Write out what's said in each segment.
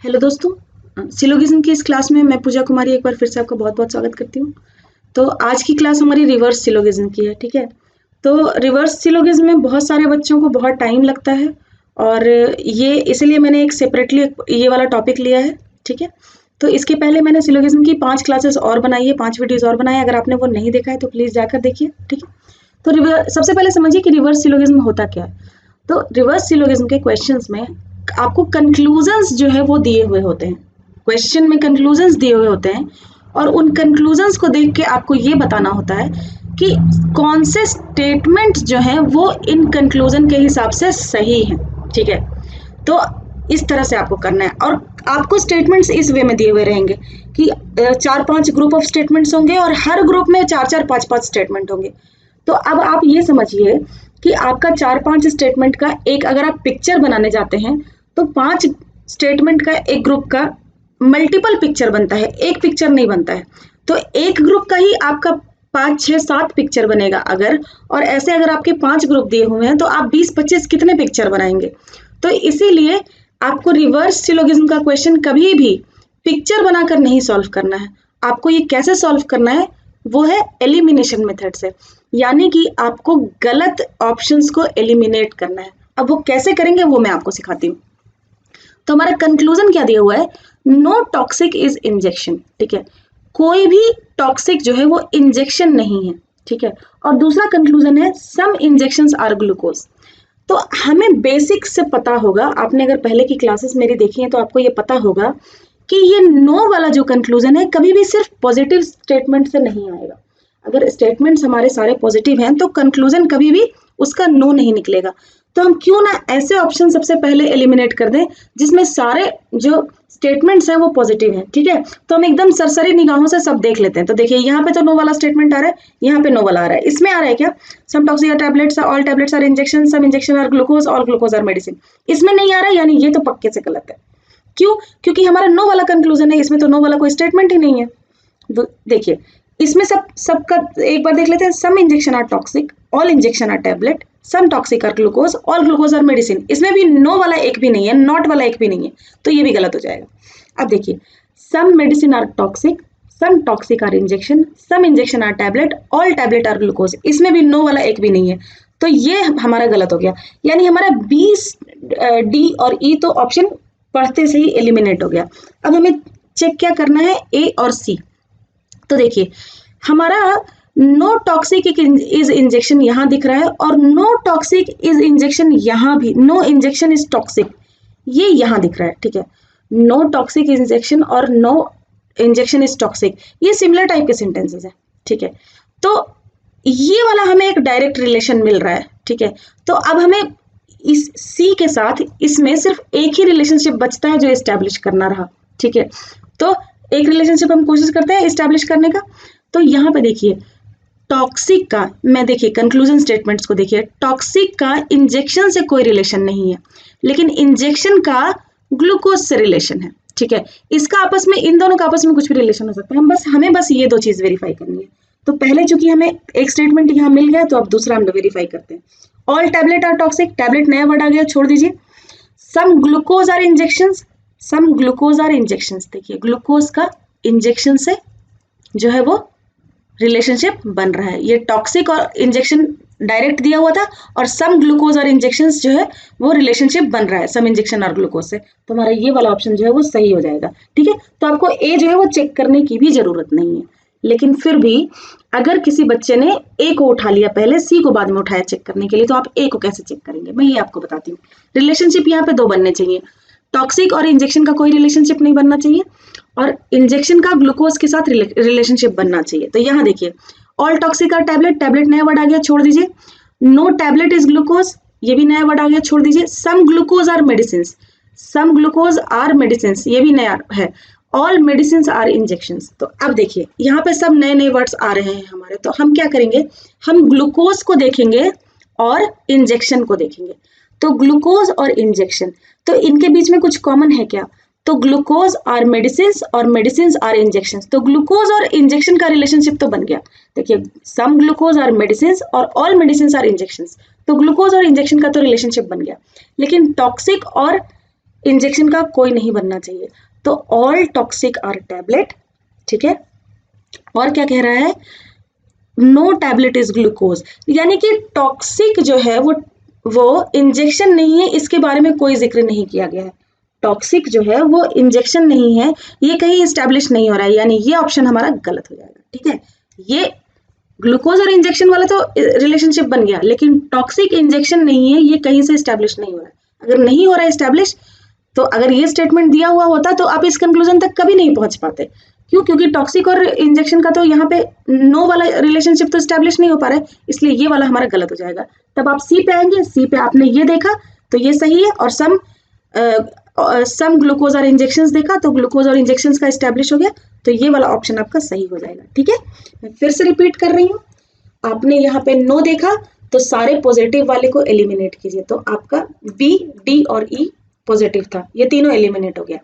Hello दोस्तों, syllogism की इस क्लास में मैं पूजा कुमारी एक बार फिर से आपका बहुत बहुत स्वागत करती हूँ। तो आज की क्लास हमारी रिवर्स सिलोगिज्म की है। ठीक है, तो रिवर्स सिलोगिज्म में बहुत सारे बच्चों को बहुत टाइम लगता है और ये इसलिए मैंने एक सेपरेटली ये वाला टॉपिक लिया है। ठीक है, तो इसके पहले मैंने सिलोगिज्म की 5 क्लासेस और बनाई है, 5 वीडियोज और बनाए। अगर आपने वो नहीं देखा है तो प्लीज़ जाकर देखिए। ठीक है, तो सबसे पहले समझिए कि रिवर्स सिलोगिज्म होता क्या है। तो रिवर्स सिलोगिज्म के क्वेश्चंस में आपको कंक्लूजन्स जो है वो दिए हुए होते हैं। क्वेश्चन में कंक्लूजन्स दिए हुए होते हैं और उन कंक्लूजन्स को देख के आपको ये बताना होता है कि कौन से स्टेटमेंट जो हैं वो इन कंक्लूजन के हिसाब से सही हैं। ठीक है, तो इस तरह से आपको करना है और आपको स्टेटमेंट्स इस वे में दिए हुए रहेंगे कि 4-5 ग्रुप ऑफ स्टेटमेंट्स होंगे और हर ग्रुप में 4-4 5-5 स्टेटमेंट होंगे। तो अब आप ये समझिए कि आपका 4-5 स्टेटमेंट का एक, अगर आप पिक्चर बनाने जाते हैं तो 5 स्टेटमेंट का एक ग्रुप का मल्टीपल पिक्चर बनता है, एक पिक्चर नहीं बनता है। तो एक ग्रुप का ही आपका 5-6-7 पिक्चर बनेगा अगर, और ऐसे अगर आपके 5 ग्रुप दिए हुए हैं तो आप 20-25 कितने पिक्चर बनाएंगे। तो इसीलिए आपको रिवर्स सिलोगिज्म का क्वेश्चन कभी भी पिक्चर बनाकर नहीं सॉल्व करना है। आपको ये कैसे सॉल्व करना है, वो है एलिमिनेशन मेथड से, यानी कि आपको गलत ऑप्शंस को एलिमिनेट करना है। अब वो कैसे करेंगे वो मैं आपको सिखाती हूँ। तो हमारा कंक्लूजन क्या दिया हुआ है, नो टॉक्सिक इज इंजेक्शन। ठीक है, कोई भी टॉक्सिक जो है वो इंजेक्शन नहीं है। ठीक है, और दूसरा कंक्लूजन है सम इंजेक्शंस आर ग्लूकोज। तो हमें बेसिक से पता होगा, आपने अगर पहले की क्लासेस मेरी देखी है तो आपको ये पता होगा कि ये नो वाला जो कंक्लूजन है कभी भी सिर्फ पॉजिटिव स्टेटमेंट से नहीं आएगा। अगर स्टेटमेंट्स हमारे सारे पॉजिटिव हैं तो कंक्लूजन कभी भी उसका नो नहीं निकलेगा। तो हम क्यों ना ऐसे ऑप्शन सबसे पहले एलिमिनेट कर दें जिसमें सारे जो स्टेटमेंट्स हैं वो पॉजिटिव हैं। ठीक है, तो हम एकदम सरसरी निगाहों से सब देख लेते हैं। तो देखिए यहाँ पे तो नो वाला स्टेटमेंट आ रहा है, यहाँ पे नो वाला आ रहा है। इसमें आ रहा है क्या, some toxic are tablets, all tablets are injection, some injection are glucose, all glucose are medicine. इसमें नहीं आ रहा है, यानी ये तो पक्के से गलत है। क्यों, क्योंकि हमारा नो वाला कंक्लूजन है, इसमें तो नो वाला कोई स्टेटमेंट ही नहीं है। देखिए इसमें सबका एक बार देख लेते हैं। Some injection are toxic, all injection are tablet, some toxic are glucose, all glucose are medicine. इसमें भी नो वाला एक भी नहीं है, नॉट वाला एक भी नहीं है, तो ये भी गलत हो जाएगा। अब देखिए some medicine are toxic, some toxic are injection, some injection are tablet, all tablet are glucose. इसमें भी नो वाला एक भी नहीं है, तो ये हमारा गलत हो गया। यानी हमारा बी, डी और ई तो ऑप्शन पढ़ते से ही एलिमिनेट हो गया। अब हमें चेक क्या करना है, ए और सी। तो देखिए हमारा नो टॉक्सिक इज इंजेक्शन यहाँ दिख रहा है और नो टॉक्सिक इज इंजेक्शन यहाँ भी, नो इंजेक्शन इज टॉक्सिक, ये यहाँ दिख रहा है। ठीक है, नो टॉक्सिक इंजेक्शन और नो इंजेक्शन इज टॉक्सिक, ये सिमिलर टाइप के सेंटेंसेस है। ठीक है, तो ये वाला हमें एक डायरेक्ट रिलेशन मिल रहा है। ठीक है, तो अब हमें इस सी के साथ इसमें सिर्फ एक ही रिलेशनशिप बचता है जो एस्टैब्लिश करना रहा। ठीक है, तो एक रिलेशनशिप हम कोशिश करते हैं एस्टैब्लिश करने का। तो यहाँ पे देखिए टॉक्सिक का, मैं देखिए कंक्लूजन स्टेटमेंट्स को देखिए, टॉक्सिक का इंजेक्शन से कोई रिलेशन नहीं है, लेकिन इंजेक्शन का ग्लूकोज से रिलेशन है। ठीक है, इसका आपस में, इन दोनों का आपस में कुछ भी रिलेशन हो सकता है। हमें बस ये 2 चीज वेरीफाई करनी है। तो पहले चूंकि हमें एक स्टेटमेंट यहाँ मिल गया तो अब दूसरा हम वेरीफाई करते हैं। All tablet are toxic, tablet नया वर्ड आ गया, छोड़ दीजिए। Some glucose are injections, some glucose are injections. देखिए ग्लूकोज का इंजेक्शन से जो है वो रिलेशनशिप बन रहा है। ये टॉक्सिक और इंजेक्शन डायरेक्ट दिया हुआ था और सम ग्लूकोज और इंजेक्शंस जो है वो रिलेशनशिप बन रहा है सम इंजेक्शन और ग्लूकोज से। तो हमारा ये वाला ऑप्शन जो है वो सही हो जाएगा। ठीक है, तो आपको ए जो है वो चेक करने की भी जरूरत नहीं है, लेकिन फिर भी अगर किसी बच्चे ने ए को उठा लिया पहले, सी को बाद में उठाया चेक करने के लिए, तो आप ए को कैसे चेक करेंगे, मैं ये आपको बताती हूँ। रिलेशनशिप यहाँ पे 2 बनने चाहिए, टॉक्सिक और इंजेक्शन का कोई रिलेशनशिप नहीं बनना चाहिए और इंजेक्शन का ग्लूकोज के साथ रिलेशनशिप बनना चाहिए। तो यहाँ देखिए all toxic are tablet, tablet नया वर्ड आ गया, छोड़ दीजिए। नो टैबलेट इज ग्लूकोज, ये भी नया वर्ड आ गया, छोड़ दीजिए। Some glucose are medicine, some glucose are medicine, ये भी नया है। All medicine are injection. तो अब देखिए यहाँ पे सब नए नए वर्ड्स आ रहे हैं हमारे, तो हम क्या करेंगे, हम ग्लूकोज को देखेंगे और इंजेक्शन को देखेंगे। तो ग्लूकोज और इंजेक्शन, तो इनके बीच में कुछ कॉमन है क्या, तो ग्लूकोज आर मेडिसिन और मेडिसिन आर इंजेक्शन। तो ग्लूकोज और इंजेक्शन का रिलेशनशिप तो बन गया। देखिए सम ग्लूकोज आर मेडिसिन और ऑल मेडिसिन आर इंजेक्शन, तो ग्लूकोज और इंजेक्शन का तो रिलेशनशिप बन गया। लेकिन टॉक्सिक और इंजेक्शन का कोई नहीं बनना चाहिए। तो ऑल टॉक्सिक आर टैबलेट, ठीक है। और क्या कह रहा है, नो टैबलेट इज ग्लूकोज, यानी कि टॉक्सिक जो है वो इंजेक्शन नहीं है, इसके बारे में कोई जिक्र नहीं किया गया है। टॉक्सिक जो है वो इंजेक्शन नहीं है, ये कहीं इस्टेब्लिश नहीं हो रहा है, यानी ये ऑप्शन हमारा गलत हो जाएगा, ठीक है। ये ग्लूकोज और इंजेक्शन वाला तो रिलेशनशिप बन गया, लेकिन टॉक्सिक इंजेक्शन नहीं है, ये कहीं से इस्टेब्लिश नहीं हो रहा है। अगर नहीं हो रहा है इस्टेब्लिश, तो अगर ये स्टेटमेंट दिया हुआ होता तो आप इस कंक्लूजन तक कभी नहीं पहुंच पाते। क्यों? क्योंकि टॉक्सिक और इंजेक्शन का तो यहाँ पे नो वाला रिलेशनशिप तो स्टैब्लिश नहीं हो पा रहा है, इसलिए ये वाला हमारा गलत हो जाएगा। तब आप सी पे आएंगे, सी पे आपने ये देखा तो ये सही है, और सम ग्लूकोज और इंजेक्शन देखा तो ग्लूकोज और इंजेक्शन का स्टैब्लिश हो गया, तो ये वाला ऑप्शन आपका सही हो जाएगा, ठीक है। मैं फिर से रिपीट कर रही हूँ, आपने यहाँ पे नो देखा तो सारे पॉजिटिव वाले को एलिमिनेट कीजिए, तो आपका बी, डी और ई पॉजिटिव था, ये तीनों एलिमिनेट हो गया।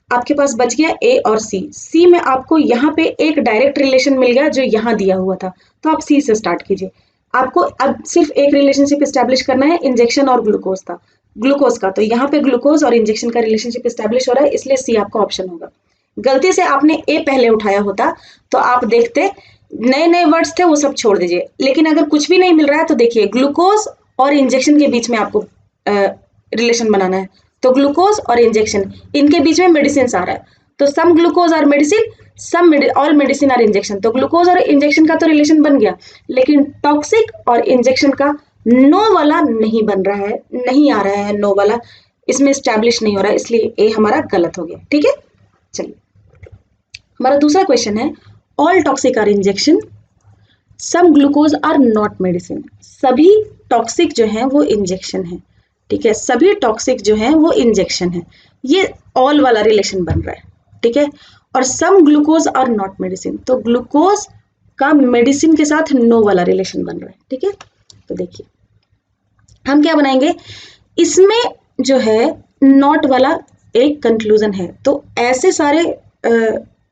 आपके पास बच गया ए और सी। सी में आपको यहाँ पे एक डायरेक्ट रिलेशन मिल गया जो यहाँ दिया हुआ था, तो आप सी से स्टार्ट कीजिए। आपको अब सिर्फ एक रिलेशनशिप स्टैब्लिश करना है, इंजेक्शन और ग्लूकोज का, तो यहाँ पे ग्लूकोज और इंजेक्शन का रिलेशनशिप स्टैब्लिश हो रहा है, इसलिए सी आपका ऑप्शन होगा। गलती से आपने ए पहले उठाया होता तो आप देखते नए नए वर्ड्स थे वो सब छोड़ दीजिए, लेकिन अगर कुछ भी नहीं मिल रहा है तो देखिए ग्लूकोज और इंजेक्शन के बीच में आपको रिलेशन बनाना है, तो ग्लूकोज और इंजेक्शन इनके बीच में मेडिसिन आ रहा है, तो सम ग्लूकोज और medicine, all medicine are injection, तो ग्लूकोज और इंजेक्शन का तो रिलेशन बन गया, लेकिन टॉक्सिक और इंजेक्शन का नो वाला नहीं बन रहा है, नहीं आ रहा है नो वाला, इसमें स्टैब्लिश नहीं हो रहा है, इसलिए ए हमारा गलत हो गया, ठीक है। चलिए हमारा दूसरा क्वेश्चन है, all toxic are injection, some glucose are not medicine. सभी टॉक्सिक जो है वो इंजेक्शन है, ठीक है, सभी टॉक्सिक जो है वो इंजेक्शन है, ये ऑल वाला रिलेशन बन रहा है, ठीक है। और सम ग्लूकोज आर नॉट मेडिसिन, तो ग्लूकोज का मेडिसिन के साथ नो वाला रिलेशन बन रहा है, ठीक है। तो देखिए हम क्या बनाएंगे, इसमें जो है नॉट वाला एक कंक्लूजन है, तो ऐसे सारे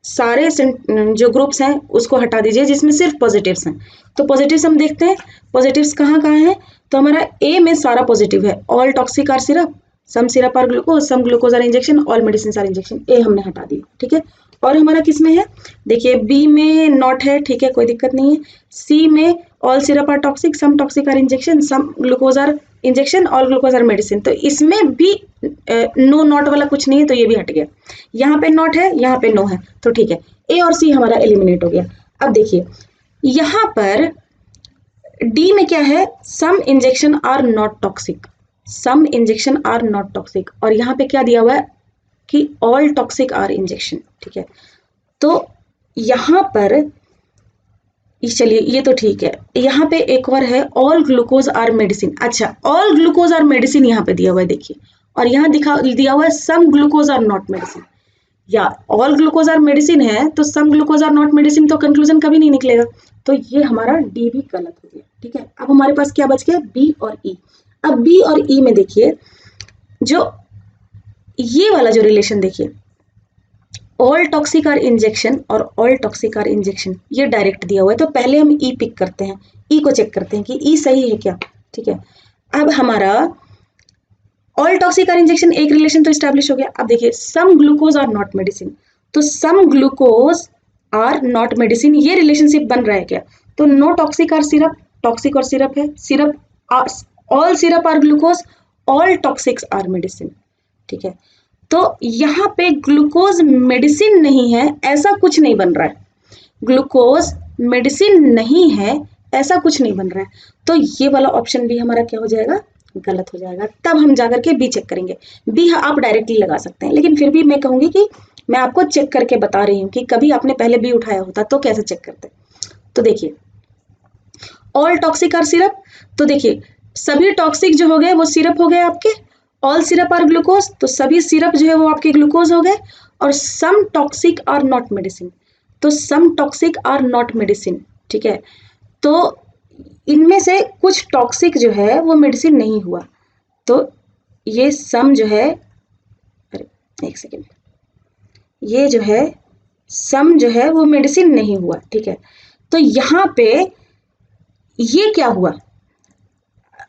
जो ग्रुप्स हैं उसको हटा दीजिए जिसमें सिर्फ पॉजिटिव्स हैं। तो पॉजिटिव्स हम देखते हैं, पॉजिटिव्स कहाँ कहाँ हैं, तो हमारा ए में सारा पॉजिटिव है, all toxic are syrup, some syrup are glucose, some glucose are injection, all medicine are injection, A हमने हटा दी, ठीक है। और हमारा किस में है, देखिए बी में नॉट है, ठीक है, कोई दिक्कत नहीं है। सी में all syrup are toxic, some toxic are injection, some glucose are injection, all glucose are medicine, तो इसमें भी नो नॉट वाला कुछ नहीं है, तो ये भी हट गया। यहाँ पे नॉट है, यहाँ पे नो है, तो ठीक है, ए और सी हमारा एलिमिनेट हो गया। अब देखिए यहाँ पर डी में क्या है, some injection are not toxic, some injection are not toxic, और यहाँ पे क्या दिया हुआ है कि ऑल टॉक्सिक आर इंजेक्शन, ठीक है। तो यहाँ पर चलिए ये तो ठीक है, यहाँ पे एक और है, ऑल ग्लूकोज आर मेडिसिन। अच्छा, ऑल ग्लूकोज आर मेडिसिन यहाँ पे दिया हुआ है देखिए, और यहाँ दिया हुआ है सम ग्लूकोज आर नॉट मेडिसिन, या ऑल ग्लूकोज आर मेडिसिन है तो some glucose are not medicine, तो कंक्लूजन कभी नहीं निकलेगा, तो ये हमारा डी भी गलत हो गया, ठीक है। अब हमारे पास क्या बच गया, बी और ई। अब बी और ई में देखिए जो ये वाला जो रिलेशन देखिए, ऑल टॉक्सिक आर इंजेक्शन और ऑल टॉक्सिक आर इंजेक्शन, ये डायरेक्ट दिया हुआ है, तो पहले हम ई पिक करते हैं, ई को चेक करते हैं कि ई सही है क्या, ठीक है। अब हमारा ऑल टॉक्सिक आर इंजेक्शन एक रिलेशन तो स्टैब्लिश हो गया। अब देखिए some glucose are not medicine, तो some glucose are not medicine, ये रिलेशनशिप बन रहा है क्या, तो no toxic are syrup, toxic और सिरप है, syrup all syrup are glucose, all toxics are medicine, ठीक है। तो यहाँ पे ग्लूकोज मेडिसिन नहीं है ऐसा कुछ नहीं बन रहा है, ग्लूकोज मेडिसिन नहीं है ऐसा कुछ नहीं बन रहा है, तो ये वाला ऑप्शन भी हमारा क्या हो जाएगा, गलत हो जाएगा। तब हम जाकर के बी चेक करेंगे, बी आप डायरेक्टली लगा सकते हैं, लेकिन फिर भी मैं कहूंगी कि मैं आपको चेक करके बता रही हूँ कि कभी आपने पहले बी उठाया होता तो कैसे चेक करते। तो देखिए ऑल टॉक्सिक आर सिरप, तो देखिए सभी टॉक्सिक जो हो गए वो सिरप हो गए आपके, ऑल सिरप आर ग्लूकोज, तो सभी सिरप जो है वो आपके ग्लूकोज हो गए, और सम टॉक्सिक आर नॉट मेडिसिन, तो सम टॉक्सिक आर नॉट मेडिसिन, ठीक है। तो इनमें से कुछ टॉक्सिक जो है वो मेडिसिन नहीं हुआ, तो ये सम जो है, अरे एक सेकेंड, ये जो है सम जो है वो मेडिसिन नहीं हुआ, ठीक है। तो यहाँ पे ये क्या हुआ,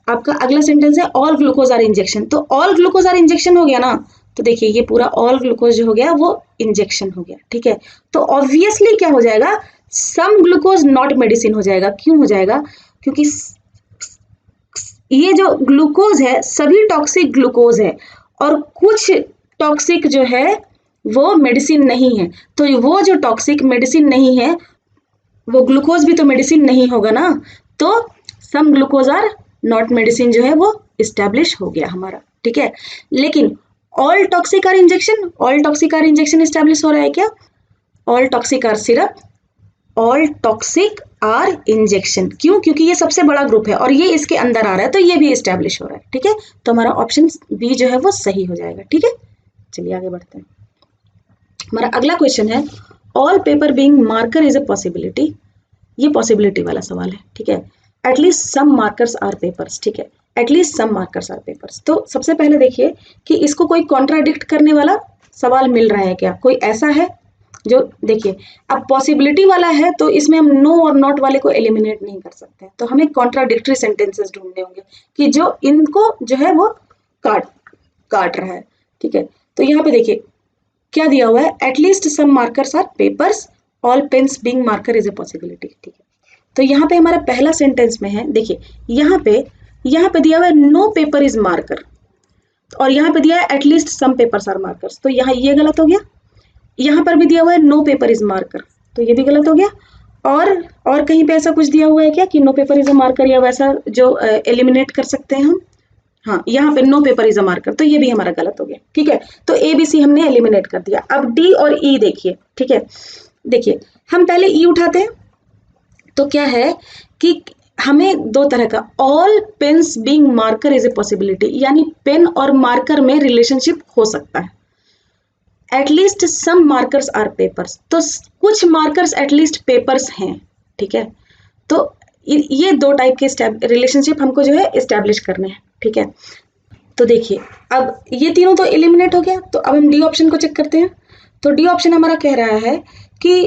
आपका अगला सेंटेंस है ऑल ग्लूकोज आर इंजेक्शन, तो ऑल ग्लूकोज आर इंजेक्शन हो गया ना, तो देखिए ये पूरा ऑल ग्लूकोज जो हो गया वो इंजेक्शन हो गया, ठीक है। तो ऑब्वियसली क्या हो जाएगा, सम ग्लूकोज नॉट मेडिसिन हो जाएगा। क्यों हो जाएगा, क्योंकि ये जो ग्लूकोज है सभी टॉक्सिक ग्लूकोज है और कुछ टॉक्सिक जो है वो मेडिसिन नहीं है। तो वो जो टॉक्सिक मेडिसिन नहीं है वो ग्लूकोज भी तो मेडिसिन नहीं होगा ना। तो some glucose are not medicine जो है वो इस्टेब्लिश हो गया हमारा, ठीक है। लेकिन all toxic are injection, all toxic are injection establish हो रहा है क्या, all toxic are syrup, all toxic are injection. क्यों, क्योंकि ये सबसे बड़ा ग्रुप है और ये इसके अंदर आ रहा है तो ये भी इस्टेब्लिश हो रहा है, ठीक है। तो हमारा ऑप्शन बी जो है वो सही हो जाएगा, ठीक है। चलिए आगे बढ़ते हैं। हमारा अगला क्वेश्चन है, all paper being marker is a possibility. ये पॉसिबिलिटी वाला सवाल है, ठीक है। At least some markers are papers, ठीक है, at least some markers are papers. तो सबसे पहले देखिए कि इसको कोई कॉन्ट्राडिक्ट करने वाला सवाल मिल रहा है क्या, कोई ऐसा है जो, देखिए अब पॉसिबिलिटी वाला है तो इसमें हम नो और नॉट वाले को एलिमिनेट नहीं कर सकते, तो हमें कॉन्ट्राडिक्टरी सेंटेंसेस ढूंढने होंगे कि जो इनको जो है वो काट रहा है, ठीक है। तो यहाँ पे देखिए क्या दिया हुआ है, at least some markers are papers, all pens being marker is a possibility, ठीक है। तो यहाँ पे हमारा पहला सेंटेंस में है, देखिए यहाँ पे दिया हुआ है नो पेपर इज मार्कर और यहाँ पे दिया है at least some papers are markers, तो यहाँ ये गलत हो गया। यहाँ पर भी दिया हुआ है नो पेपर इज मार्कर, तो ये भी गलत हो गया। और कहीं पे ऐसा कुछ दिया हुआ है क्या कि no paper is a marker या वैसा जो एलिमिनेट कर सकते हैं हम, हाँ यहाँ पे no paper is a marker, तो ये भी हमारा गलत हो गया, ठीक है। तो ए बी सी हमने एलिमिनेट कर दिया। अब डी और ई देखिए, ठीक है। देखिए हम पहले ई उठाते हैं तो क्या है कि हमें दो तरह का, all pens being marker is a possibility, यानी पेन और मार्कर में रिलेशनशिप हो सकता है। At least some markers are papers, तो कुछ मार्कर्स एटलीस्ट पेपर्स हैं, ठीक है। तो ये दो टाइप के रिलेशनशिप हमको जो है एस्टेब्लिश करने हैं, ठीक है। तो देखिए अब ये तीनों तो एलिमिनेट हो गया, तो अब हम डी ऑप्शन को चेक करते हैं। तो डी ऑप्शन हमारा कह रहा है कि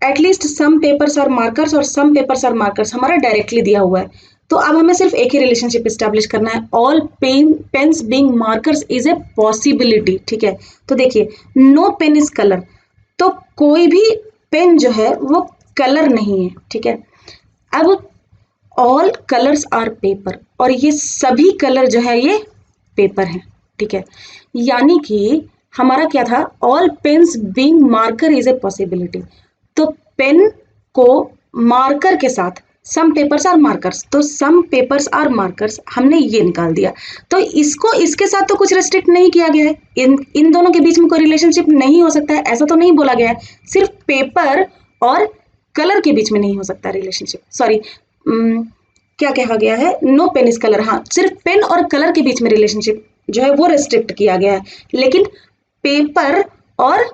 at least some papers are markers और सम पेपर्स आर मार्कर्स हमारा डायरेक्टली दिया हुआ है। तो अब हमें सिर्फ एक ही रिलेशनशिप एस्टेब्लिश करना है, all pens being markers is a possibility, ठीक है। तो देखिए नो पेन इज कलर, तो कोई भी पेन जो है वो कलर नहीं है, ठीक है। अब ऑल कलर्स आर पेपर, और ये सभी कलर जो है ये पेपर हैं, ठीक है। यानी कि हमारा क्या था, all pens being marker is a possibility, तो पेन को मार्कर के साथ सम पेपर्स आर मार्कर्स, तो सम पेपर्स आर मार्कर्स हमने ये निकाल दिया। तो इसको इसके साथ तो कुछ रेस्ट्रिक्ट नहीं किया गया है, इन दोनों के बीच में कोई रिलेशनशिप नहीं हो सकता है ऐसा तो नहीं बोला गया है, सिर्फ पेपर और कलर के बीच में नहीं हो सकता रिलेशनशिप, सॉरी क्या कहा गया है, नो पेन इज कलर, हाँ सिर्फ पेन और कलर के बीच में रिलेशनशिप जो है वो रेस्ट्रिक्ट किया गया है, लेकिन पेपर और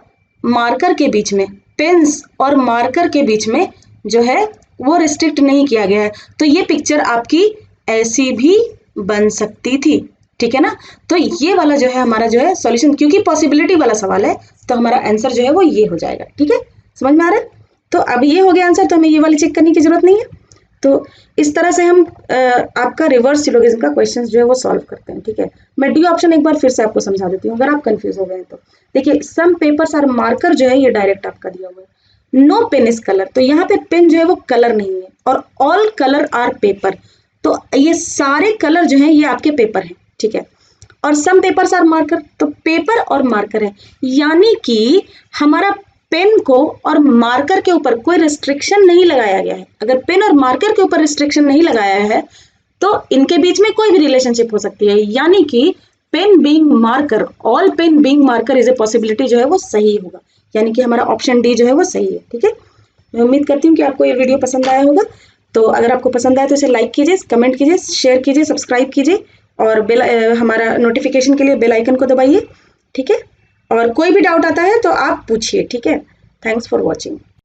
मार्कर के बीच में, पेन्स और मार्कर के बीच में जो है वो रिस्ट्रिक्ट नहीं किया गया है। तो ये पिक्चर आपकी ऐसी भी बन सकती थी, ठीक है ना। तो ये वाला जो है हमारा जो है सॉल्यूशन, क्योंकि पॉसिबिलिटी वाला सवाल है तो हमारा आंसर जो है वो ये हो जाएगा, ठीक है। समझ में आ रहा है। तो अब ये हो गया आंसर, तो हमें ये वाली चेक करने की जरूरत नहीं है। तो इस तरह से हम आपका रिवर्स सिलोगिज्म का क्वेश्चन जो है वो सॉल्व करते हैं, ठीक है। मैं डी ऑप्शन एक बार फिर से आपको समझा देती हूँ अगर आप कंफ्यूज हो गए तो। देखिए सम पेपर्स आर मार्कर जो है ये डायरेक्ट आपका दिया हुआ है, नो पेन इज कलर, तो यहाँ पे पेन जो है वो कलर नहीं है, और ऑल कलर आर पेपर, तो ये सारे कलर जो है ये आपके पेपर हैं, ठीक है। और सम पेपर्स आर मार्कर, तो पेपर और मार्कर है, यानी कि हमारा पेन को और मार्कर के ऊपर कोई रिस्ट्रिक्शन नहीं लगाया गया है। अगर पेन और मार्कर के ऊपर रिस्ट्रिक्शन नहीं लगाया है तो इनके बीच में कोई भी रिलेशनशिप हो सकती है, यानी कि pen being marker, all pen being marker is a possibility जो है वो सही होगा, यानी कि हमारा ऑप्शन डी जो है वो सही है, ठीक है। मैं उम्मीद करती हूँ कि आपको ये वीडियो पसंद आया होगा। तो अगर आपको पसंद आया तो इसे लाइक कीजिए, कमेंट कीजिए, शेयर कीजिए, सब्सक्राइब कीजिए और हमारा नोटिफिकेशन के लिए बेल आइकन को दबाइए, ठीक है। और कोई भी डाउट आता है तो आप पूछिए, ठीक है। Thanks for watching.